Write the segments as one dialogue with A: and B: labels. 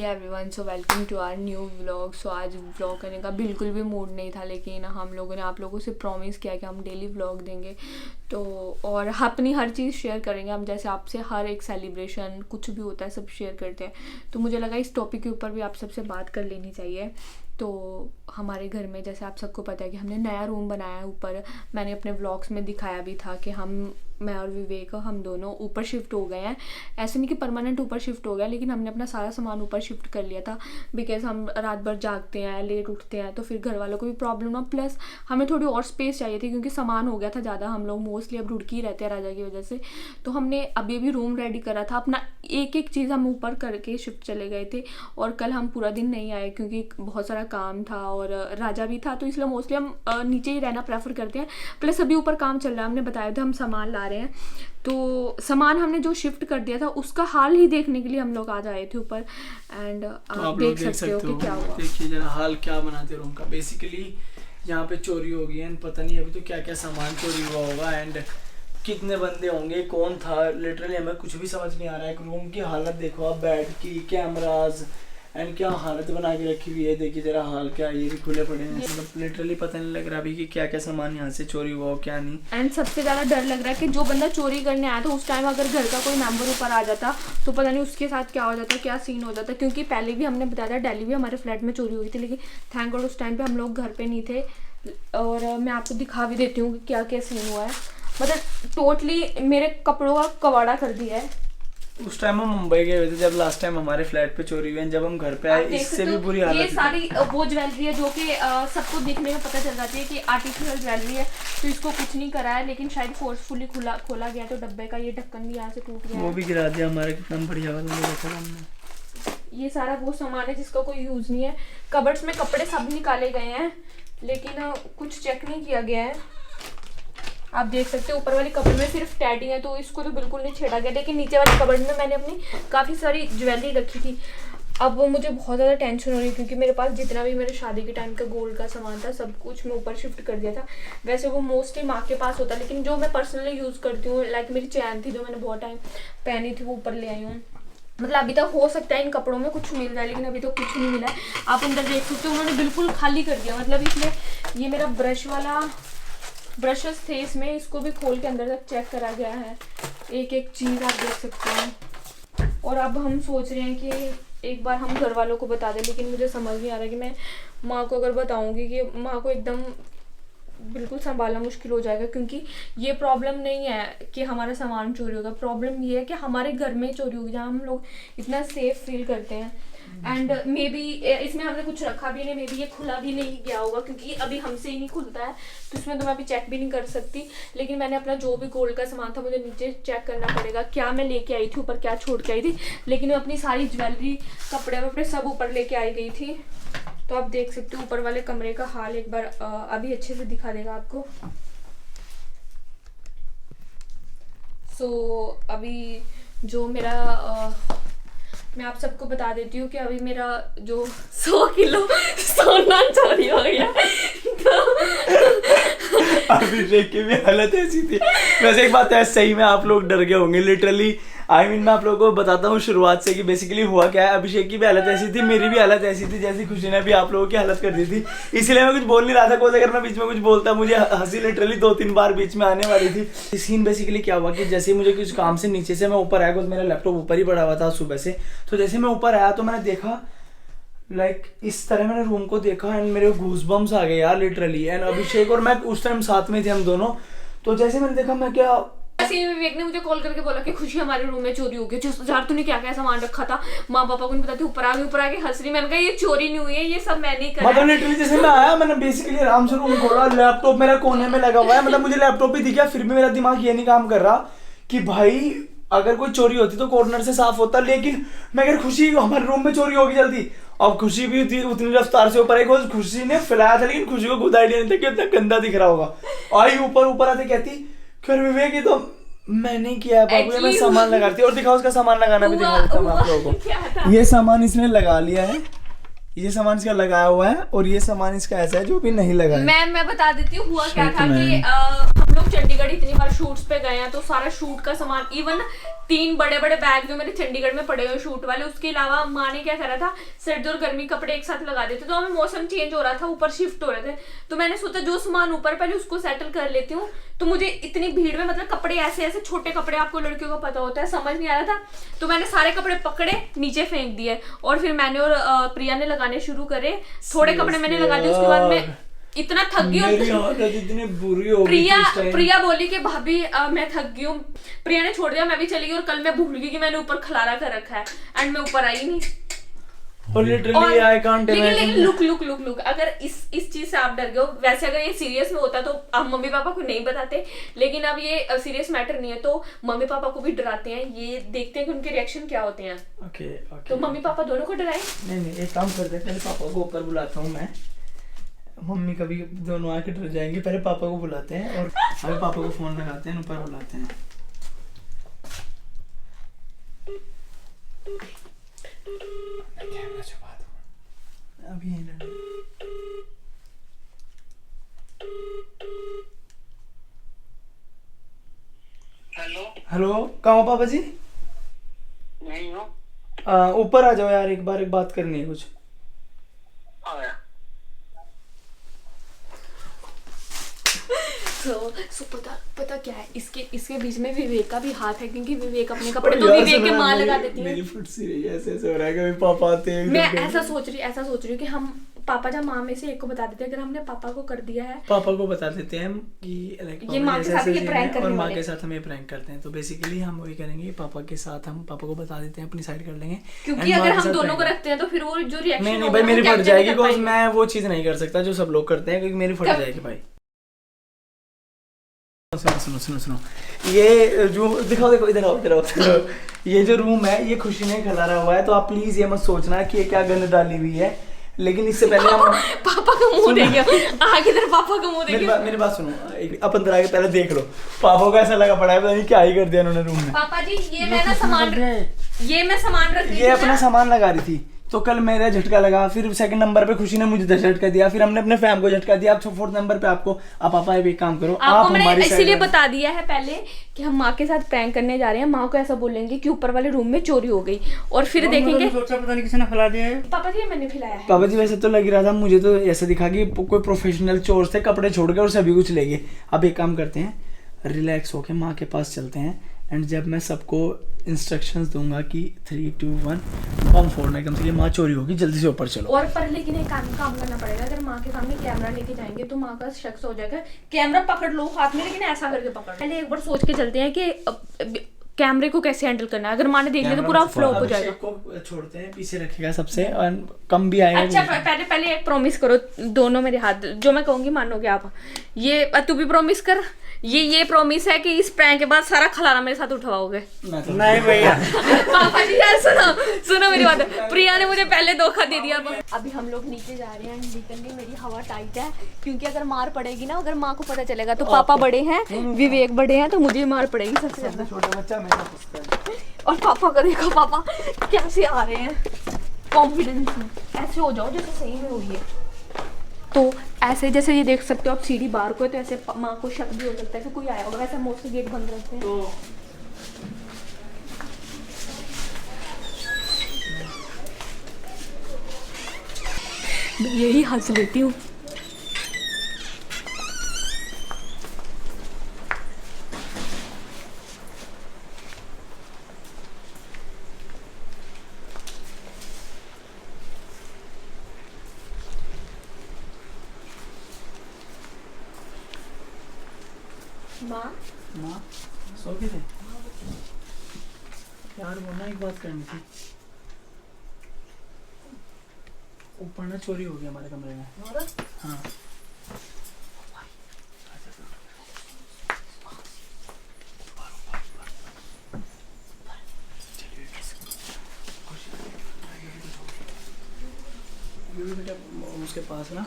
A: Everyone, so welcome to our new vlog. So आज vlog करने का बिल्कुल भी मूड नहीं था, लेकिन हम लोगों ने आप लोगों से प्रॉमिस किया कि हम डेली व्लॉग देंगे तो और अपनी हर चीज़ शेयर करेंगे। हम जैसे आपसे हर एक सेलिब्रेशन कुछ भी होता है सब शेयर करते हैं, तो मुझे लगा इस टॉपिक के ऊपर भी आप सबसे बात कर लेनी चाहिए। तो हमारे घर में जैसे आप सबको पता है कि हमने नया रूम बनाया है ऊपर। मैंने अपने व्लॉग्स में दिखाया भी था कि मैं और विवेक हम दोनों ऊपर शिफ्ट हो गए हैं। ऐसे नहीं कि परमानेंट ऊपर शिफ्ट हो गया, लेकिन हमने अपना सारा सामान ऊपर शिफ्ट कर लिया था बिकॉज हम रात भर जागते हैं, लेट उठते हैं, तो फिर घर वालों को भी प्रॉब्लम ना। प्लस हमें थोड़ी और स्पेस चाहिए थी क्योंकि सामान हो गया था ज़्यादा। हम लोग मोस्टली अब रुड़की ही रहते हैं राजा की वजह से। तो हमने अभी रूम रेडी करा था अपना, एक एक चीज़ हम ऊपर करके शिफ्ट चले गए थे। और कल हम पूरा दिन नहीं आए क्योंकि बहुत सारा काम था और राजा भी था, तो इसलिए मोस्टली हम नीचे ही रहना प्रेफर करते हैं। प्लस अभी ऊपर काम चल रहा है, हमने बताया था हम सामान ला रहे हैं। तो सामान हमने जो शिफ्ट कर दिया था उसका हाल ही देखने के लिए हम लोग आज आए थे ऊपर। एंड
B: तो
A: आप देख सकते हो कि क्या हुआ।
B: देखिए जरा हाल क्या बनाते रूम का। बेसिकली यहाँ पे चोरी हो गई है, पता नहीं अभी तो क्या क्या सामान चोरी हुआ होगा एंड कितने बंदे होंगे, कौन था, लिटरली हमें कुछ भी समझ नहीं आ रहा है। रूम की हालत देखो आप, बेड की, कैमराज एंड क्या हालत बना के रखी हुई है। देखिए जरा हाल क्या, ये भी खुले पड़े हैं। मतलब लिटरली पता नहीं लग रहा अभी कि क्या क्या सामान यहाँ से चोरी हुआ हो क्या नहीं।
A: एंड सबसे ज़्यादा डर लग रहा है कि जो बंदा चोरी करने आया था उस टाइम अगर घर का कोई मेंबर ऊपर आ जाता तो पता नहीं उसके साथ क्या हो जाता, क्या सीन हो जाता। क्योंकि पहले भी हमने बताया था दिल्ली भी हमारे फ्लैट में चोरी हुई थी, लेकिन थैंक गॉड उस टाइम पे हम लोग घर पे नहीं थे। और मैं आपको दिखा भी देती हूँ कि क्या क्या सीन हुआ है। मतलब टोटली मेरे कपड़ों का कबाड़ा कर दिया है।
B: उस टाइम हम मुंबई गए हुए थे जब लास्ट टाइम हमारे फ्लैट पे चोरी हुई है। जब हम घर पे आए इससे भी बुरी हालत।
A: ये सारी वो ज्वेलरी है जो कि सबको देखने में पता चल जाती है कि आर्टिफिशियल ज्वेलरी है, तो इसको कुछ नहीं करा है, लेकिन शायद फोर्सफुली खोला गया तो डब्बे का ये ढक्कन भी यहाँ से टूट गया,
B: वो भी गिरा दिया हमारा। कितना बढ़िया वाला था हमने।
A: ये सारा वो सामान है जिसका कोई यूज नहीं है। कबर्ड्स में कपड़े सब निकाले गए हैं, लेकिन कुछ चेक नहीं किया गया है। आप देख सकते हो ऊपर वाली कबर्ड में सिर्फ टैडी है, तो इसको तो बिल्कुल नहीं छेड़ा गया। लेकिन नीचे वाली कबर्ड में मैंने अपनी काफ़ी सारी ज्वेलरी रखी थी। अब मुझे बहुत ज़्यादा टेंशन हो रही है क्योंकि मेरे पास जितना भी मेरे शादी के टाइम का गोल्ड का सामान था सब कुछ मैं ऊपर शिफ्ट कर दिया था। वैसे वो मोस्टली माँ के पास होता है, लेकिन जो मैं पर्सनली यूज़ करती हूँ, लाइक मेरी चैन थी जो मैंने बहुत टाइम पहनी थी, वो ऊपर ले आई हूँ। मतलब अभी तक हो सकता है इन कपड़ों में कुछ मिल जाए, लेकिन अभी तो कुछ नहीं मिला है। आप अंदर देख सकते हो उन्होंने बिल्कुल खाली कर दिया। मतलब इसमें ये मेरा ब्रशेस थे इसमें, इसको भी खोल के अंदर तक चेक करा गया है, एक एक चीज़ आप देख सकते हैं। और अब हम सोच रहे हैं कि एक बार हम घर वालों को बता दें, लेकिन मुझे समझ नहीं आ रहा कि मैं माँ को अगर बताऊंगी कि माँ को एकदम बिल्कुल संभालना मुश्किल हो जाएगा। क्योंकि ये प्रॉब्लम नहीं है कि हमारा सामान चोरी होगा, प्रॉब्लम ये है कि हमारे घर में चोरी होगी जहाँ हम लोग इतना सेफ फील करते हैं। एंड मे बी इसमें हमने कुछ रखा भी नहीं, मे बी ये खुला भी नहीं गया होगा क्योंकि अभी हमसे ही नहीं खुलता है, तो इसमें तो मैं अभी चेक भी नहीं कर सकती। लेकिन मैंने अपना जो भी गोल्ड का सामान था मुझे नीचे चेक करना पड़ेगा, क्या मैं लेके आई थी ऊपर, क्या छोड़ के आई थी। लेकिन मैं अपनी सारी ज्वेलरी, कपड़े वपड़े सब ऊपर लेके आई गई थी। तो आप देख सकते हो ऊपर वाले कमरे का हाल एक बार अभी अच्छे से दिखा देगा आपको। सो अभी जो मेरा मैं आप सबको बता देती हूँ कि अभी मेरा जो 100 किलो सोना चोरी हो गया।
B: अभिषेक की भी हालत ऐसी थी। वैसे एक बात है, सही में आप लोग डर गए होंगे लिटरली। मैं आप लोगों को बताता हूँ शुरुआत से कि बेसिकली हुआ क्या है। अभिषेक की भी हालत ऐसी थी, मेरी भी हालत ऐसी थी, जैसी खुशी ने भी आप लोगों की हालत कर दी थी। इसलिए मैं कुछ बोल नहीं रहा था। कोई अगर मैं बीच में कुछ बोलता मुझे हंसी लिटरली 2-3 बार बीच में आने वाली थी। सीन बेसिकली क्या हुआ कि जैसे मुझे कुछ काम से नीचे से मैं ऊपर आया, क्योंकि मेरा लैपटॉप ऊपर ही पड़ा हुआ था सुबह से। तो जैसे मैं ऊपर आया तो मैंने देखा लाइक इस तरह मैंने रूम को देखा एंड मेरे गूज़बम्स आ गए यार लिटरली। एंड अभिषेक और मैं उस टाइम साथ में थे हम दोनों। तो जैसे मैंने देखा, मैं क्या
A: विवेक ने मुझे कॉल करके बोला कि खुशी हमारे रूम में चोरी हो गई। यार तूने क्या क्या सामान रखा था, माँ पापा को नहीं बताती, ऊपर आके हंस रही। मैंने कहा ये चोरी नहीं हुई है, ये सब मैंने ही करा।
B: मतलब लिटरली जैसे मैं आया, मैंने बेसिकली आराम से रूम खोला, लैपटॉप मेरा कोने में लगा हुआ है। मतलब मुझे लैपटॉप भी दिखा, फिर भी मेरा दिमाग ये नहीं काम कर रहा कि भाई अगर कोई चोरी होती तो कॉर्नर से साफ होता। लेकिन मैं अगर खुशी हमारे रूम में चोरी होगी जल्दी, अब खुशी भी उतनी रफ्तार से ऊपर आई। खुशी ने फैलाया था, लेकिन खुशी को खुद आइडिया नहीं था कि इतना गंदा दिख रहा होगा। आई ऊपर आते कहती फिर विवेक ये तो मैंने किया है बाबू, मैं सामान लगाती। और दिखाओ उसका सामान लगाना भी दिखा देता हूँ आप लोगों को। ये सामान इसने लगा लिया है, ये सामान इसका लगाया हुआ है, और ये सामान इसका ऐसा है जो भी नहीं लगा है।
A: मैं बता देती हूँ हुआ क्या था कि हम लोग चंडीगढ़ इतनी बार शूट्स पे पे गए हैं तो सारा शूट का सामान, इवन 3 बड़े बड़े बैग जो मेरे चंडीगढ़ में पड़े हुए शूट वाले, उसके अलावा माँ ने क्या करा था, सर्दी और गर्मी कपड़े एक साथ लगा देते, तो हमें मौसम चेंज हो रहा था, ऊपर शिफ्ट हो रहे थे, तो मैंने सोचा जो सामान ऊपर पहले उसको सेटल कर लेती हूँ। तो मुझे इतनी भीड़ में मतलब कपड़े ऐसे ऐसे छोटे कपड़े, आपको लड़कियों को पता होता है, समझ नहीं आ रहा था, तो मैंने सारे कपड़े पकड़े नीचे फेंक दिए और फिर मैंने और प्रिया ने लगाने शुरू करे। थोड़े कपड़े मैंने लगा दिए, उसके बाद मैं इतना थक गई
B: मेरी हालत इतनी बुरी हो गई थी।
A: प्रिया बोली कि भाभी मैं थक गई हूँ, प्रिया ने छोड़ दिया, मैं भी चली गई और कल मैं भूल गई कि मैंने ऊपर खलारा कर रखा है एंड मैं ऊपर आई नहीं।
B: और लिटरली आई कांट
A: लेकिन लुक अगर इस चीज से आप डर गए हो, वैसे अगर ये सीरियस में होता तो हम मम्मी पापा को नहीं बताते, लेकिन अब ये सीरियस मैटर नहीं है तो मम्मी पापा को भी डराते हैं, ये देखते हैं कि उनके रिएक्शन क्या होते हैं।
B: ओके
A: तो मम्मी पापा दोनों को डराए?
B: नहीं एक काम करते हैं, पहले पापा को ऊपर बुलाता हूँ मैं, मम्मी कभी दोनों आके डर जाएंगे, पहले पापा को बुलाते हैं और अभी पापा को फोन लगाते हैं, ऊपर बुलाते हैं। अभी हेलो कहाँ हो पापा जी?
C: नहीं हो?
B: ऊपर आ जाओ यार, एक बात करनी है कुछ।
A: सो पता क्या है, इसके बीच में विवेक का भी हाथ है, क्योंकि विवेक अपने कपड़े तो विवेक के माँ लगा देती है।
B: मेरी फुट सी रही है, ऐसे हो रहा है कि पापा आते हैं।
A: मैं ऐसा सोच रही हूँ कि हम पापा जब माँ में से एक को बता देते हैं, अगर हमने पापा को कर दिया है,
B: पापा को बता देते हैं कि
A: ये माँ के साथ ये प्रैंक करने
B: और माँ
A: वाले
B: के साथ हम ये प्रैंक करते हैं, तो बेसिकली हम वही करेंगे, पापा के साथ हम पापा को बता देते हैं, अपनी साइड कर लेंगे,
A: क्योंकि अगर हम दोनों को रखते हैं तो फिर वो जो रिएक्शन
B: नहीं भाई मेरी फट जाएगी, बिकॉज मैं वो चीज नहीं कर सकता जो सब लोग करते हैं, क्योंकि मेरी फट जाएगी भाई। सुनो ये जो दिखाओ, देखो इधर आओ, ये जो रूम है ये खुशी ने खिलारा हुआ है, तो आप प्लीज ये मत सोचना कि ये क्या गंद डाली हुई है, लेकिन इससे पहले हम
A: पापा का मुंह देखिए, आगे इधर पापा का मुंह देखिए।
B: मेरी बात सुनो, अपन अंदर आके पहले देख लो, पापा को ऐसा लगा पड़ा है, पता नहीं क्या ही कर दिया उन्होंने रूम में।
A: पापा जी ये मैं सामान रख रही थी,
B: ये अपना सामान लगा रही थी, तो कल मेरा झटका लगा, फिर सेकंड नंबर पे खुशी ने मुझे झटका दिया, फिर हमने अपने फैम को झटका दिया, अब फोर्थ नंबर पे आपको। आप पापा एक काम करो,
A: आपको मैंने इसीलिए बता दिया है पहले कि हम माँ के साथ प्रैंक करने जा रहे हैं, माँ को ऐसा बोलेंगे कि ऊपर वाले रूम में चोरी हो गई और फिर देखेंगे
C: सोचा पता नहीं किसी ने खिला दिया है।
A: पापा जी मैंने खिलाया है।
B: पापा जी वैसे तो लग ही रहा था, मुझे तो ऐसा दिखा कि कोई प्रोफेशनल चोर थे, कपड़े छोड़ के और सभी कुछ ले गए। अब एक काम करते हैं, रिलैक्स होके माँ के पास चलते हैं, एंड जब मैं सबको इंस्ट्रक्शंस दूंगा कि 3 2 1 बम फोड़ना, कम से कम माँ चोरी होगी, जल्दी से ऊपर चलो।
A: और पर लेकिन एक काम करना पड़ेगा, अगर माँ के सामने कैमरा लेके जाएंगे तो माँ का शक हो जाएगा, कैमरा पकड़ लो हाथ में, लेकिन ऐसा करके पकड़। पहले एक बार सोच के चलते हैं कि कैमरे को कैसे हैंडल करना है, अगर माँ ने देख लिया तो पूरा फ्लॉप हो जाएगा।
B: को छोड़ते हैं, पीछे रखेगा सबसे, और कम भी आएगा।
A: अच्छा पहले एक प्रॉमिस करो दोनों, मेरे हाथ जो मैं कहूंगी मानोगे आप, ये तू भी प्रॉमिस कर, ये प्रॉमिस है कि इस प्रैंक के बाद सारा खलारा मेरे साथ उठवाओगे।
C: नहीं भैया।
A: पापा जी यार सुनो मेरी बात, प्रिया ने मुझे पहले धोखा दे दिया। अभी हम लोग नीचे जा रहे हैं, लिटरली मेरी हवा टाइट है, क्योंकि अगर मार पड़ेगी ना, अगर माँ को पता चलेगा तो पापा बड़े हैं, विवेक बड़े हैं, तो मुझे मार पड़ेगी सबसे ज्यादा।
B: छोटा बच्चा मेरा पूछता है।
A: और पापा को देखो, पापा कैसे आ रहे हैं कॉन्फिडेंस में, ऐसे हो जाओ जैसे सही में हुई है। तो ऐसे जैसे ये देख सकते हो आप, सीढ़ी बाहर को है, तो ऐसे माँ को शक भी हो सकता है कि कोई आया होगा, वैसे मोस्टली गेट बंद रखते हैं। तो यही हंस लेती हूँ।
B: माँ सो गए थे यार, वो ना एक बात करनी थी, ऊपर ना चोरी हो गई हमारे कमरे में। हाँ बेटा उसके पास ना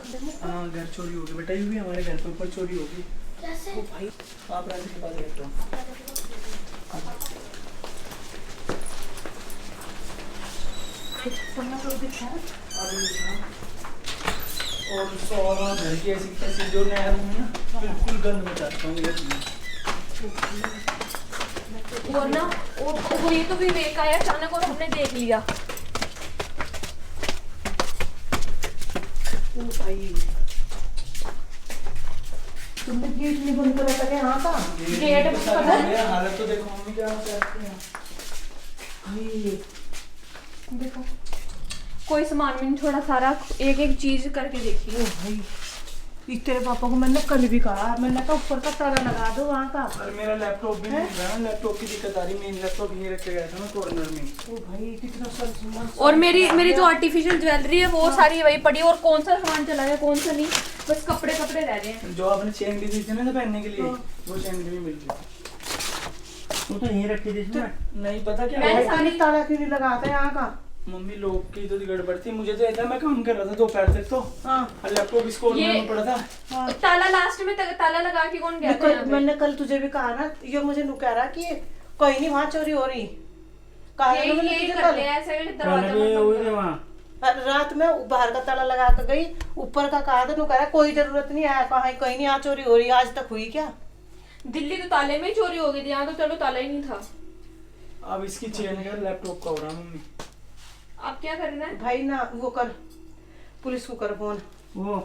B: घर चोरी हो गई बेटा, ये भी हमारे घर पे ऊपर चोरी हो गई। कैसे? ओ भाई आप राजी के पास रहते हो। और सारा घर की ऐसी कैसी जो नया रूम है ना, बिल्कुल गंद मचाता हूँ ये।
A: और ना वो ये तो विवेक आया अचानक और हमने देख लिया।
D: ओ भाई तुमने गेट नहीं बंद कर रखा है यहाँ का?
A: गेट बंद कर रखा है?
B: हालत तो देखो मम्मी क्या करती है।
D: भाई
A: देखो कोई सामान में नहीं छोड़ा, सारा एक एक चीज करके देखी।
D: ओ भाई इस तेरे पापा को मैंने कल भी कहा, मैंने कहा ऊपर का ताला लगा दो वहाँ का।
B: और मेरा लैपटॉप भी नहीं रहा, लैपटॉप की दिक्कत आ रही। मेन लैपटॉप यहीं रख के गया था मैं कॉर्नर में।
D: ओ भाई कितना सामान।
A: और मेरी जो आर्टिफिशियल ज्वेलरी है वो सारी वही पड़ी, और कौन सा सामान चला गया कौन सा नहीं, बस कपड़े कपड़े रह रहे हैं।
B: जो आपने चेन भी दी थी ना पहनने के लिए, वो चेन भी मिल गई।
C: वो तो यहीं रखी थी इसमें।
B: नहीं पता क्या
A: मैंने
B: हुआ।
D: सारी ताला क्यों नहीं लगाता यहाँ का?
B: मम्मी लोग की तो गड़बड़ थी, मुझे तो ऐसा मैं काम कर रहा था दोपहर तक तो।
D: हाँ
B: और लैपटॉप इस कॉर्नर
A: ये-
B: में पड़ा था।
A: ताला लास्ट में ताला लगा के कौन गया था यहाँ पे?
D: मैंने कल तुझे भी कहा ना, ये मुझे नु कह रहा कि कोई नहीं वहाँ चोरी हो रही। कहा था ना मैंने
A: यही
D: तुझे
A: करते
D: कल।
A: हैं ऐसे
C: खाने
A: दरवाजा
C: पे
A: बंद
C: हुई
A: कर
C: थी
A: दो।
C: वहाँ।
D: रात में बाहर का ताला लगा कर गई, ऊपर का कहा था, नु कह रहा कोई जरूरत नहीं है, कहा कहीं नहीं यहाँ चोरी हो रही। आज तक हुई क्या?
A: दिल्ली तो ताले में ही चोरी हो गई थी, यहाँ तो चलो ताला ही नहीं था।
B: अब इसकी चेन का लैपटॉप का हो रहा मम्मी।
A: अब क्या करना है?
D: भाई ना वो कर, पुलिस को कर फोन।
C: वो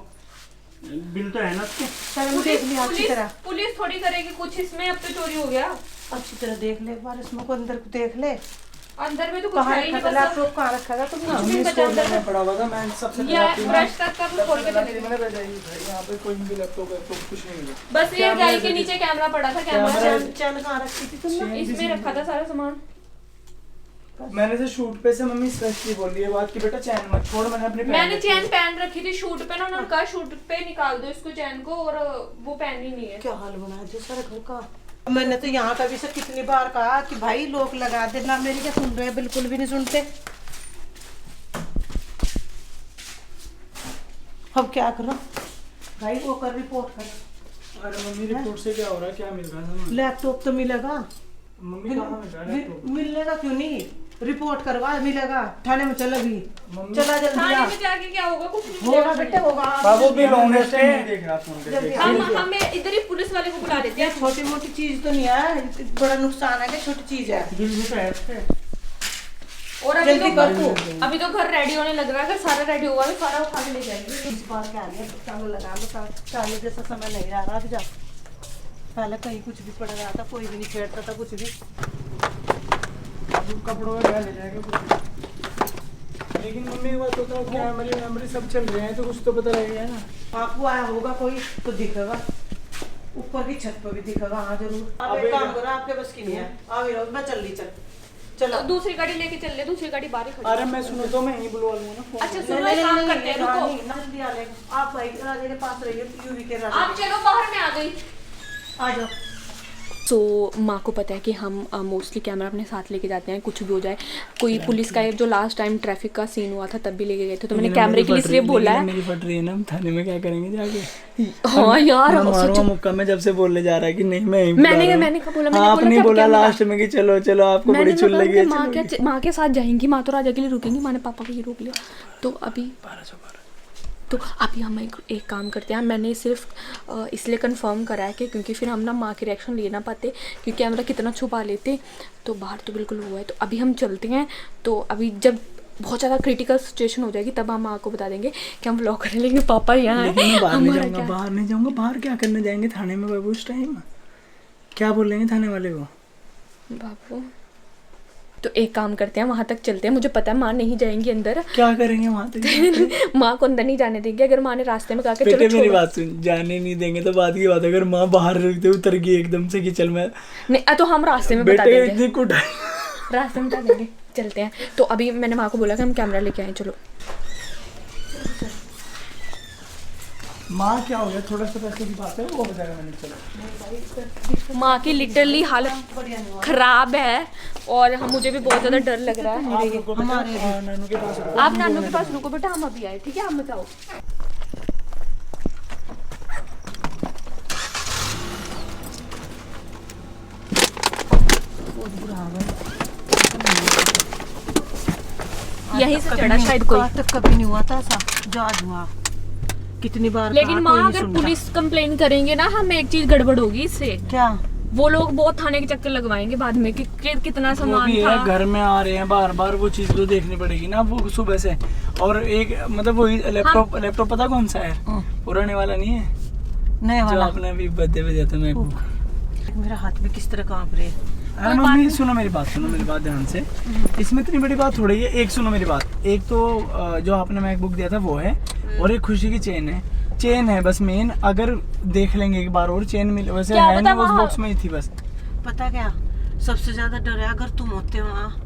C: बिल तो है ना उसके।
D: चल देख लिया अच्छी तरह,
A: पुलिस थोड़ी करेगी कुछ इसमें, अब तो चोरी हो गया।
D: अच्छी तरह देख ले एक बार, इसमें को अंदर को देख ले।
A: अंदर में तो कुछ
D: कहाँ
A: है ही
D: रखा
A: नहीं,
D: था
A: बस
D: लैपटॉप? कहाँ रखा था तुमने?
B: मम्मी इस कॉर्नर में पड़ा हुआ था। मैं सबसे
A: ये ब्रश तक का भी खोल के चले गए।
B: मैंने बताई भाई यहाँ पे कोई भी लैपटॉप कुछ नहीं मिला।
A: बस ये गाय के नीचे कैमरा पड़ा था, कैमरा
D: चैन कहाँ रखी थी तुमने?
A: इसमें रखा था सारा सामान।
B: मैंने से शूट पे से मम्मी स्पेशली बोली है बात की बेटा चैन मत छोड़। मैंने अपनी
A: मैंने चैन पहन रखी थी शूट पे ना, उन्होंने कहा शूट पे निकाल दो इसको चैन को, और वो पहनी नहीं है।
D: क्या हाल बना दिया सारा घर का। मैंने तो यहाँ का भी से कितनी बार कहा कि भाई लोग लगा देना, मेरी क्या सुन रहे हैं? बिल्कुल भी नहीं सुनते। अब क्या करो भाई? वो कर रिपोर्ट कर।
B: अरे मम्मी रिपोर्ट से क्या हो रहा है, क्या मिल रहा है सामान?
D: लैपटॉप तो मिलेगा।
B: मम्मी कहाँ मिल रहा है लैपटॉप?
D: मिलेगा क्यों नहीं? रिपोर्ट करवा, मिलेगा। थाने में चला भी,
B: मम्मी
D: चला जल्दी
A: थाने
D: आ।
A: में जाके क्या होगा? कुछ नहीं
D: होगा बेटे होगा।
B: बाबू भी लॉन्गेस्ट नहीं देख रहा फोन पे।
D: जल्दी
A: हमें इधर ही पुलिस वाले को बुला देते
D: ये
A: हैं।
D: छोटी मोटी चीज तो नहीं है, बड़ा नुकसान है कि छोटी चीज है।
C: बिल भी तो है उसके।
A: और
D: जल्दी कर तू।
A: अभी तो घर रेडी होने लग रहा है, अगर सारा रेडी होगा तो सारा उठा के ले जाएंगे।
D: इस बार क्या गया, चालू लगा लो। चालू जैसा समय नहीं रहा अभी जा। पहले कहीं कुछ भी पड़ रहा था, कोई भी नहीं छेड़ता था कुछ भी।
B: कपड़ों में क्या ले जाएगा कुछ। लेकिन मम्मी एक बात बताओ, कैमरे वैमरे सब चल रहे हैं तो कुछ तो पता लगेगा ना।
D: आपको आया होगा कोई तो दिखेगा, ऊपर की छत पर भी दिखेगा। हाँ जरूर। अब
B: अबे
D: एक काम करो, आपके बस की नहीं है। आ गई मैं चल रही, चल चलो।
A: दूसरी गाड़ी लेके चल ले, दूसरी गाड़ी बाहर ही खड़ी है।
B: अरे मैं सुनो तो मैं ही बुलवा लूंगा ना फोन।
A: अच्छा सुनो, एक काम करते हैं, रुको।
D: जल्दी आ लेगा। आप भाई राजे के पास रहिए, यूवी के राजे।
A: आप चलो, बाहर में आ गई।
D: आ जाओ।
A: सो माँ को पता है कि हम मोस्टली कैमरा अपने साथ लेके जाते हैं, कुछ भी हो जाए। कोई पुलिस का जो लास्ट टाइम ट्रैफिक का सीन हुआ था तब भी लेके गए थे, तो मैंने कैमरे के लिए इसलिए बोला है।
B: मेरी फट रही है ना, थाने में क्या करेंगे जाके?
A: हाँ यार,
B: मैं मारूंगा मुक्का में जब से बोलने जा रहा है कि नहीं मैं यहीं बुला रहा हूँ।
A: मैंने कहा बोला,
B: हाँ, आपने बोला लास्ट में कि चलो चलो आपको बड़ी चुल लगी है।
A: माँ के साथ जाएंगी, माँ तो राजा के लिए रुकेंगी, माँ ने पापा के लिए रोक लिया। तो अभी हम एक काम करते हैं। मैंने सिर्फ इसलिए कंफर्म करा है कि क्योंकि फिर हम ना माँ के रिएक्शन ले ना पाते, क्योंकि कैमरा कितना छुपा लेते। तो बाहर तो बिल्कुल हुआ है, तो अभी हम चलते हैं। तो अभी जब बहुत ज़्यादा क्रिटिकल सिचुएशन हो जाएगी तब हम माँ को बता देंगे कि हम व्लॉग करें, लेकिन पापा यहाँ हैं।
B: लेकिन मैं बाहर नहीं
A: हमारा
B: जाऊंगा,
A: क्या?
B: बाहर नहीं जाऊंगा। बाहर क्या करने जाएंगे थाने में बाबू? उस टाइम क्या बोलेंगे थाने वाले को?
A: बाबू तो एक काम करते हैं, वहाँ तक चलते हैं। मुझे पता है माँ नहीं जाएंगी अंदर।
B: क्या करेंगे वहां तक?
A: माँ को अंदर नहीं जाने देंगे। अगर माँ ने रास्ते में कहा कि
B: बेटे
A: चलो
B: मेरी
A: छोड़ो।
B: बात सुन, जाने नहीं देंगे तो बात की बात है। अगर माँ बाहर रुकते उतर गई एकदम से कि चल मैं,
A: नहीं तो हम रास्ते में बता
B: बेटे
A: देंगे,
B: इतनी कुटाई।
A: रास्ते में बता देंगे। चलते हैं। तो अभी मैंने माँ को बोला कि हम कैमरा लेके आए, चलो।
B: माँ क्या हो गया, थोड़ा सा पैसे की बात है वो हो जाएगा। मैंने चलो
A: माँ की लिटरली हालत खराब है, और हम मुझे भी बहुत ज़्यादा डर लग रहा है।
B: आप रुको बेटा, नानू के पास रुको।
A: आप नानू के पास रुको बेटा, हम अभी आए, ठीक है? आप बताओ। यहीं से चढ़ा शायद कोई।
D: आज तक कभी नहीं हुआ था ऐसा जो आज हुआ। कितनी बार
A: लेकिन
D: कहा,
A: माँ
D: कोई नहीं
A: अगर
D: सुनता।
A: पुलिस कंप्लेन करेंगे ना, हमें एक चीज गड़बड़ होगी इससे।
D: क्या
A: वो लोग बहुत थाने के चक्कर लगवाएंगे बाद में कि कितना
B: वो
A: सामान
B: भी
A: था।
B: है, घर में आ रहे हैं बार बार, वो चीज तो देखनी पड़ेगी ना वो सुबह से। और एक मतलब वही लैपटॉप पता कौन सा है, पुराने वाला नहीं है
D: नए
B: जो
D: वाला।
B: आपने अभी बर्थडे पे दिया था मैकबुक।
D: मेरा हाथ भी किस तरह कांप रहे है।
B: अरे मम्मी सुनो मेरी बात ध्यान से। इसमें इतनी बड़ी बात थोड़ी है। एक सुनो मेरी बात, एक तो जो आपने मैकबुक दिया था वो है, और एक खुशी की चेन है बस मेन। अगर देख लेंगे एक बार और चेन मिले, वैसे
A: क्या
B: है
A: पता
B: नहीं, उस
A: वहाँ-
B: बॉक्स में ही थी बस।
D: पता क्या सबसे ज्यादा डर है अगर तुम होते वहाँ,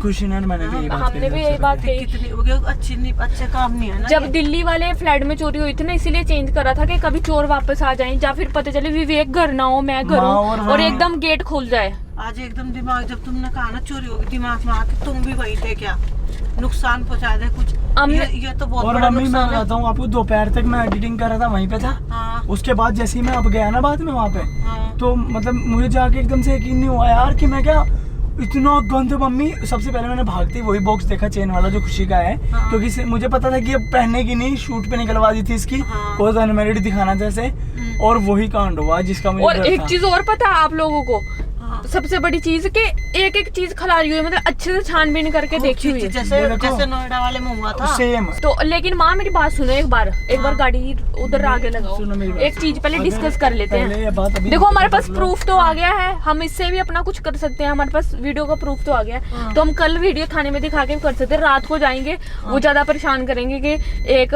B: खुशी ने मैंने भी यही बात
A: हमने
B: कही
A: भी
B: सबसे
A: यही बात
B: पहले।
A: कही।
D: कितनी वो अच्छे काम नहीं है ना
A: जब
D: ये।
A: दिल्ली वाले फ्लैट में चोरी हुई थी ना, इसीलिए चेंज करा था कि कभी चोर वापस आ जाएं, या फिर पता चले विवेक घर ना हो, मैं घर
B: हाँ,
A: हूँ
B: और
A: और
B: हाँ।
A: एकदम गेट खुल जाए।
D: आज एकदम दिमाग, जब तुमने कहा ना चोरी होगी, दिमाग में आके तुम भी वही थे क्या, नुकसान पहुंचा दे कुछ। ये तो बहुत
B: और
D: बड़ा
B: मम्मी मैं
D: नुकसान है।
B: बताता हूँ आपको, दोपहर तक मैं एडिटिंग कर रहा था, वहीं पे था।
D: हाँ,
B: उसके बाद जैसे ही मैं अब गया ना बाद में वहाँ पे,
D: हाँ।
B: तो मतलब मुझे जाके एकदम से यकीन नहीं हुआ यार कि मैं क्या इतना गंद। मम्मी सबसे पहले मैंने भागते ही वही बॉक्स देखा चेन वाला जो खुशी का है,
D: हाँ।
B: क्योंकि मुझे पता था कि अब पहनने की नहीं, शूट पे निकलवा दी थी इसकी,
D: हाँ।
B: बहुत अनमेरिड दिखाना था इसे, और वही कांड हुआ जिसका मुझे
A: और
B: डर
A: एक
B: था।
A: चीज और पता है आप लोगों को,
D: हाँ।
A: सबसे बड़ी चीज कि एक एक चीज खिलाड़ी हुई है, मतलब अच्छे से छानबीन करके देखी हुई है।
D: जैसे
B: ये देखो।
D: जैसे नोएडा वाले में हुआ था।
B: सेम।
A: तो लेकिन माँ मेरी बात सुनो, एक बार गाड़ी उधर आगे लगाओ,
B: सुनो मेरी बात।
A: एक चीज पहले
B: अगर
A: डिस्कस कर लेते
B: पहले ये
A: हैं।
B: बात अभी
A: देखो हमारे पास
B: कर लो।
A: प्रूफ तो आ गया है, हम इससे भी अपना कुछ कर सकते हैं, हमारे पास वीडियो का प्रूफ तो आ गया है।
D: हाँ।
A: तो हम कल वीडियो थाने में दिखा के कर सकते हैं, रात को जाएंगे, वो ज्यादा परेशान करेंगे कि एक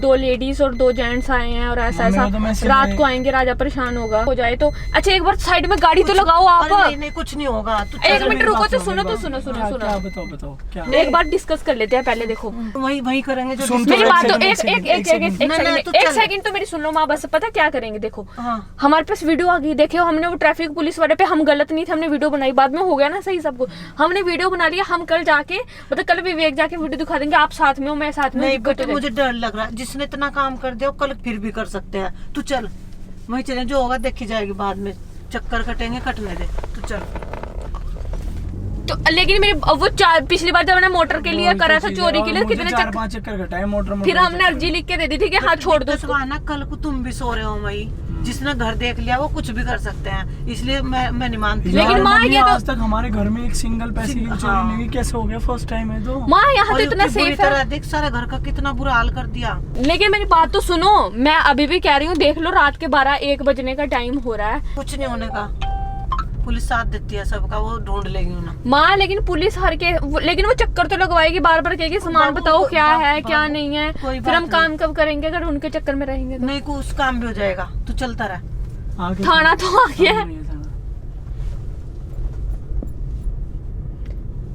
A: 2 लेडीज और 2 जेंट्स आए हैं और ऐसा
B: मम्मी को तो मैं
A: ऐसा,
B: सीधे-
A: रात को आएंगे, राजा परेशान होगा हो जाए तो। अच्छा एक बार साइड में गाड़ी तो लगाओ
D: अरे
A: आप,
D: नहीं नहीं कुछ नहीं होगा। तू
A: एक
D: चल,
A: मिनट रुको तो
B: बात
A: सुनो तो
B: मेरी
A: सुनो
B: बात।
A: सुनो
B: क्या-
A: सुनो
B: क्या बताओ क्या
A: एक बार डिस्कस कर लेते हैं पहले। देखो
D: वही करेंगे जो
B: सुन तो
A: मेरी
B: एक
A: बात तो
B: सेकंड,
A: एक
B: एक सेकंड,
A: एक
B: एक
A: एक
B: सेकंड।
A: एक
D: ना, ना,
A: सेकंड
D: तू
A: एक
D: चल।
A: सेकंड तो मेरी सुन लो माँ, बस पता क्या करेंगे। देखो
D: हाँ।
A: हमारे पास वीडियो आ गई, देखो हमने वो ट्रैफिक पुलिस वाले पे हम गलत नहीं थे, हमने वीडियो बनाई, बाद में हो गया ना सही सब कुछ, हमने वीडियो बना लिया। हम कल जाके मतलब कल विवेक जाके वीडियो दिखा देंगे, आप साथ में हो मैं साथ में हूँ,
D: नहीं
A: दिक्कत
D: बेटे
A: हो
D: मुझे डर लग रहा है, जिसने इतना काम कर दिया वो कल फिर भी कर सकते हैं। तू चल वही चले, जो होगा देखी जाएगी बाद में, चक्कर कटेंगे कटने दे, तू चल।
A: तो लेकिन मेरी वो पिछली बार जब मैंने मोटर के लिए
B: वही तो
A: करा था
B: चीज़ है,
A: चोरी
B: और
A: के लिए
B: मुझे
A: कितने
B: 4-5 चक्कर कटाए मोटर
A: फिर हमने अर्जी लिख के दे दी थी कि हाँ छोड़ दो उसको।
D: ना कल को तुम भी सो रहे हो वही, जिसने घर देख लिया वो कुछ भी कर सकते हैं, इसलिए मैं नहीं मानती।
A: लेकिन
B: यार,
A: माँ,
B: मम्मी,
A: ये तो-
B: आज तक हमारे घर में एक सिंगल पैसे की चोरी
D: हाँ।
B: नहीं हुई, कैसे हो गया? फर्स्ट टाइम है तो।
A: माँ यहाँ तो
D: और
A: इतना
D: इतनी बुरी
A: सेफ है।
D: तरह देख, सारा घर का कितना बुरा हाल कर दिया।
A: लेकिन मेरी बात तो सुनो, मैं अभी भी कह रही हूँ, देख लो रात के 12-1 बजने का टाइम हो रहा है।
D: कुछ नहीं होने का, पुलिस साथ देती है सबका, वो ढूंढ लेगी उन्हें।
A: माँ लेकिन पुलिस लेकिन वो चक्कर तो लगवाएगी, बार बार कहेगी सामान
D: बाबू,
A: बताओ क्या है
D: बाबू,
A: क्या नहीं है,
D: कोई
A: फिर हम
D: बात
A: काम कब करेंगे अगर उनके चक्कर में रहेंगे तो।
D: नहीं कुछ काम भी हो जाएगा, तू चलता रह।
B: आगे
A: थाना तो आ गया है।
B: नहीं है थाना।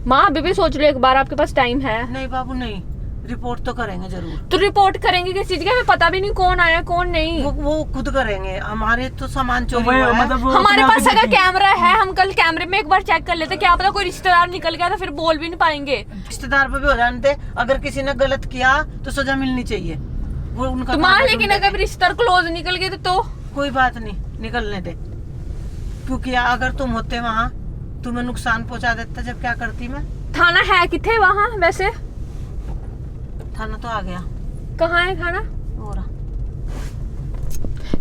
A: माँ अभी भी सोच लो एक बार, आपके पास टाइम है
D: नहीं बाबू नहीं, रिपोर्ट तो करेंगे जरूर।
A: तो रिपोर्ट करेंगे किस चीज का, हमें पता भी नहीं कौन आया कौन नहीं।
D: वो खुद करेंगे, हमारे तो सामान
B: तो
D: चोरी
B: वही,
D: हुआ है।
B: मतलब वो
A: हमारे
B: अपने आप
A: पास
B: ही
A: अगर
B: देखेंगे।
A: कैमरा है, हम कल कैमरे में एक बार चेक कर लेते, क्या पता कोई रिश्तेदार निकल गया तो फिर बोल भी नहीं पाएंगे।
D: रिश्तेदार पे भी हो जाने दे, अगर किसी ने गलत किया तो सजा मिलनी चाहिए, वो उनका
A: तो
D: काम
A: माँ
D: है,
A: लेकिन
D: ढूंढेंगे।
A: अगर रिश्तेदार क्लोज निकल गए तो
D: कोई बात नहीं, निकलने दे, क्योंकि अगर तुम होते वहाँ तुम्हें नुकसान पहुंचा देता, जब क्या करती मैं।
A: थाना है किथे वहाँ वैसे,
D: थाना तो आ गया
A: कहाँ है थाना?
D: हो रहा।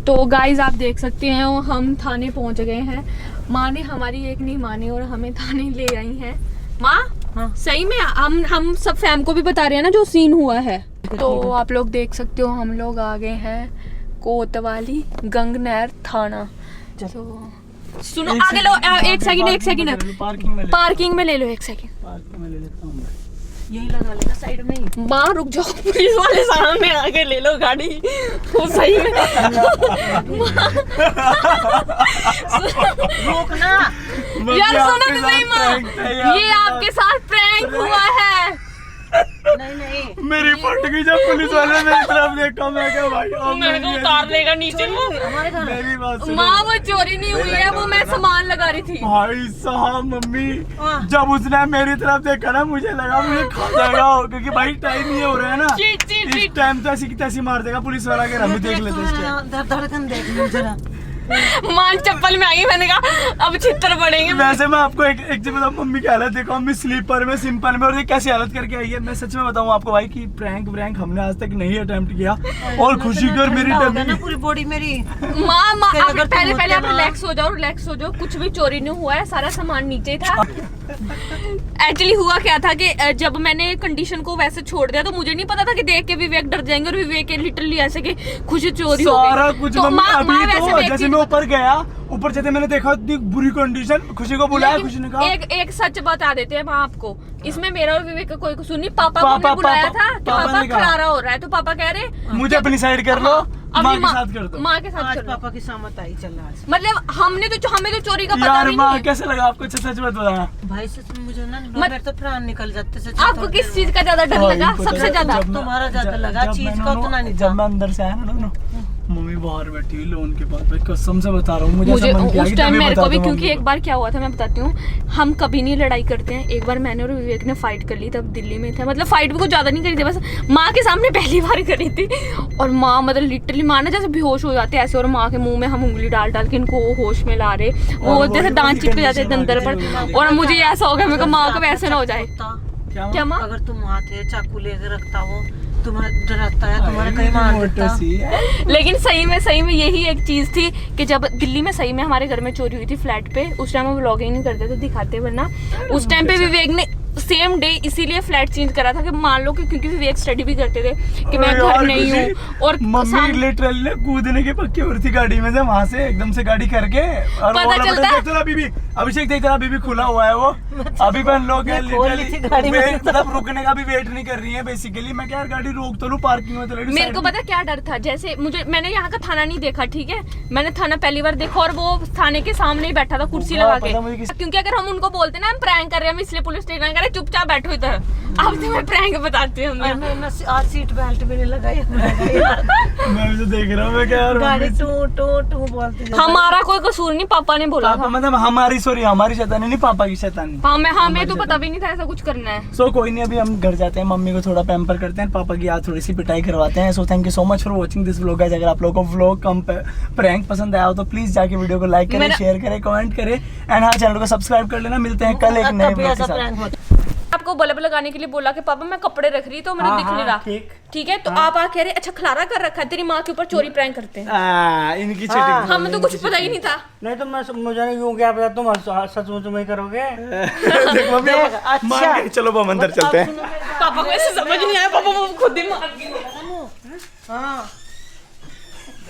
A: तो गाइज आप देख सकते हैं वो हम थाने पहुंच गए हैं, माँ ने हमारी एक नहीं मानी और हमें थाने ले आई हैं। माँ
D: हाँ।
A: सही में हम सब फैम को भी बता रहे हैं ना जो सीन हुआ है। तो आप लोग देख सकते हो हम लोग आ गए हैं कोतवाली गंगनहर थाना। तो सुनो आगे लो, एक सेकंड
B: पार्किंग में ले लो।
A: पार्किंग में ले लो, एक सेकंड।
B: पार्किंग में ले लेता हूँ मैं।
D: यही लगा लेना साइड में ही।
A: माँ रुक जाओ, पुलिस वाले सामने आके ले लो गाड़ी, वो सही में
D: रोकना।
A: यार सुनो तो सही माँ, ये आपके साथ प्रैंक हुआ है।
D: नहीं नहीं,
B: मेरी फट गई जब पुलिस वाले ने मेरी तरफ देखा, मैं क्या भाई अब
A: मेरे को उतार देगा नीचे वो।
D: हमारे घर
B: मेरी बात सुनो।
A: माँ वो चोरी नहीं हुई है, वो मैं सामान लगा रही थी।
B: भाई साहब मम्मी,
D: हाँ।
B: जब उसने मेरी तरफ देखा ना मुझे लगा मुझे खा जाएगा, क्योंकि भाई टाइम ये हो रहा है ना,
A: चीट, चीट,
B: इस टाइम तो ऐसी की तैसी मार देगा पुलिस वाला के। हम देख लेते हैं इस टाइम।
D: धड़कन देख लो जरा।
A: माँ चप्पल में आ गई, मैंने कहा अब चित्तर पड़ेंगे।
B: वैसे मैं आपको एक चीज बताऊं, मम्मी की हालत देखो, मम्मी स्लीपर में, सिंपल में, और ये कैसी हालत करके आई है। मैं सच में बताऊं आपको भाई कि प्रैंक हमने आज तक नहीं अटेम्प्ट किया, और खुशी की और मेरी
D: ना पूरी बॉडी मेरी।
A: माँ
D: फिर अगर तुम
A: पहले
D: होते
A: आप
D: ना-
A: रिलैक्स हो जाओ, कुछ भी चोरी नहीं हुआ है, सारा सामान नीचे था। एक्चुअली हुआ क्या था कि जब मैंने कंडीशन को वैसे छोड़ दिया तो मुझे नहीं पता था कि देख के विवेक डर जाएंगे, और विवेक के लिटरली ऐसे कि खुशी चोरी हो गई।
B: सारा कुछ
A: तो
B: मम्मी
A: माँ
B: अभी
A: वैसे
B: तो
A: भी एक
B: जैसे
A: चीज-
B: मैं ऊपर गया, ऊपर जैसे मैंने देखा इतनी बुरी कंडीशन, खुशी को बुलाया, खुशी ने कहा
A: एक सच बता देते हैं माँ आपको, इसमें मेरा और विवेक का कोई कसूर नहीं। पापा को
B: पापा-
A: हमने बुलाया
B: पापा-
A: था कि
B: पापा
A: पापा
B: ने कहा।
A: खलारा हो रहा है, तो पापा कह रहे
B: मुझे अपनी साइड कर लो,
A: हाँ,
B: माँ
A: अपनी
B: के साथ कर दो।
A: माँ के साथ
D: आज
A: कर लो।
D: पापा की सामत आई चल आज।
A: मतलब हमें तो चोरी का पता
B: यार
A: भी
B: माँ
A: नहीं है।
B: कैसे लगा आपको? अच्छा सच बात बताना।
D: भाई सच में मुझे ना
A: मत-
D: मेरे तो प्राण निकल जाते सच।
A: आपको किस चीज का ज्यादा डर
B: भाई,
A: लगा?
B: पता
A: सबसे
B: है,
A: ज्यादा
B: जब मैं-
D: तुम्हारा ज्यादा लगा,
B: जब
D: चीज
B: मैंने
D: का
B: उन्हों-
D: उतना नहीं था।
B: जब मैं अंदर से आया ना दोनों, मम्मी बाहर बैठी हुई लोन के पास, भाई कसम से बता रहा हूँ, मुझे
A: मुझे
B: ऐसा मन किया
A: उस
B: कि
A: टाइम
B: तभी
A: मेरे
B: बता
A: को भी,
B: दूं
A: क्योंकि
B: मम्मी
A: एक
B: को।
A: बार क्या हुआ था मैं बताती हूँ, हम कभी नहीं लड़ाई करते हैं। एक बार मैंने और विवेक ने फाइट कर ली, तब दिल्ली में थे, मतलब फाइट भी कुछ ज्यादा नहीं करी थी, बस माँ के सामने पहली बार करी थी। और माँ मतलब लिटरली माँ ना जैसे बेहोश हो जाते ऐसे, और माँ के मुंह में हम उंगली डाल के इनको होश में ला रहे, वो
B: और
A: जैसे
B: वो
A: दांत चिपक जाते
B: condition
A: दंदर
B: आ गई
A: पर।
B: थी।
A: और मुझे ऐसा हो गया, मेरे को माँ को वैसे ना हो जाए। क्या माँ?
D: अगर तुम वहाँ थे चाकू लेकर रखता हो, तुम्हें डराता है, तुम्हारे कहीं मार देता।
A: लेकिन सही में यही एक चीज थी कि जब दिल्ली में सही में हमारे घर में चोरी हुई थी फ्लैट पे, उस टाइम हम व्लॉगिंग नहीं करते थे, दिखाते, वरना उस टाइम पे विवेक ने सेम डे इसीलिए फ्लैट चेंज करा था कि मान लो कि क्योंकि विवेक स्टडी भी करते थे कि मैं घर नहीं हूँ, और
B: मम्मी लिटरली कूदने की पक्की हो रही थी गाड़ी में से, वहां से एकदम से गाड़ी करके, और
A: पता
B: वो वाला
A: चलता है-
B: देख तो अभी भी अभिषेक देख रहा, अभी भी खुला हुआ है वो, अभी मैं लोग
D: खोल ली थी गाड़ी में।
B: मतलब रुकने का भी वेट नहीं कर रही है बेसिकली। मैं क्या यार गाड़ी रोक तो लूं, पार्किंग में तो ले लूं,
A: मेरे
B: side
A: को
B: में।
A: पता क्या डर था, जैसे मैंने यहाँ का थाना नहीं देखा, ठीक है, मैंने थाना पहली बार देखा, और वो थाने के सामने ही बैठा था कुर्सी
B: हाँ,
A: लगा
B: पता मुझे किस-
A: के, क्योंकि अगर हम उनको बोलते ना हम प्रैंक कर रहे हैं, हम इसलिए पुलिस स्टेशन कह रहे हैं, चुपचाप बैठो इधर। अब तो मैं प्रैंक बताती हूँ।
D: और मैं आज सीट बेल्ट भी नहीं लगाई।
B: मैं भी तो देख रहा हूँ, मैं क्या यार
D: गाड़ी
B: मम्मी-
D: टू टू टू बोलती है।
A: हमारा कोई कसूर नहीं, पापा ने बोला
B: पापा
A: था।
B: मतलब हमारी हमारी शैतानी नहीं, पापा की शैतानी।
A: हमें तो पता भी नहीं था ऐसा कुछ करना है।
B: सो कोई नहीं, अभी हम घर जाते हैं, मम्मी को थोड़ा पैम्पर करते हैं, पापा की आज थोड़ी सी पिटाई करवाते हैं। So thank you so much for watching this vlog guys. अगर आप लोगों को व्लॉग कम प्रैंक पसंद आया हो तो प्लीज जाके वीडियो को लाइक करें,
A: मेरा-
B: शेयर करें, कमेंट करें, एंड हाँ चैनल को सब्सक्राइब कर लेना। मिलते हैं कल एक नए
D: कभी
B: व्लॉग के
D: ऐसा
B: साथ।
D: प्रैंक होता
A: आपको बल्ब लगाने के लिए बोला कि पापा मैं कपड़े रख रही तो मेरे
C: हाँ,
A: दिख नहीं
C: हाँ,
A: रहा,
C: ठीक।
A: ठीक है, तो आप आ कह रहे अच्छा खलारा कर रखा है, तेरी माँ के ऊपर चोरी प्रैंक करते हैं।
B: इनकी
C: हाँ।
B: चीटिंग
A: हमें तो कुछ पता ही नहीं था।
C: नहीं तो मैं मुझे नहीं क्यों क्या पता, तुम सचमुच में करोगे।
B: देख मम्मी अब
D: अच्छा।
B: मान के चलो अब हम अंदर चलते हैं।
A: पापा को ऐसे समझ नहीं आया, पापा वो खुद ही मार के
D: हाँ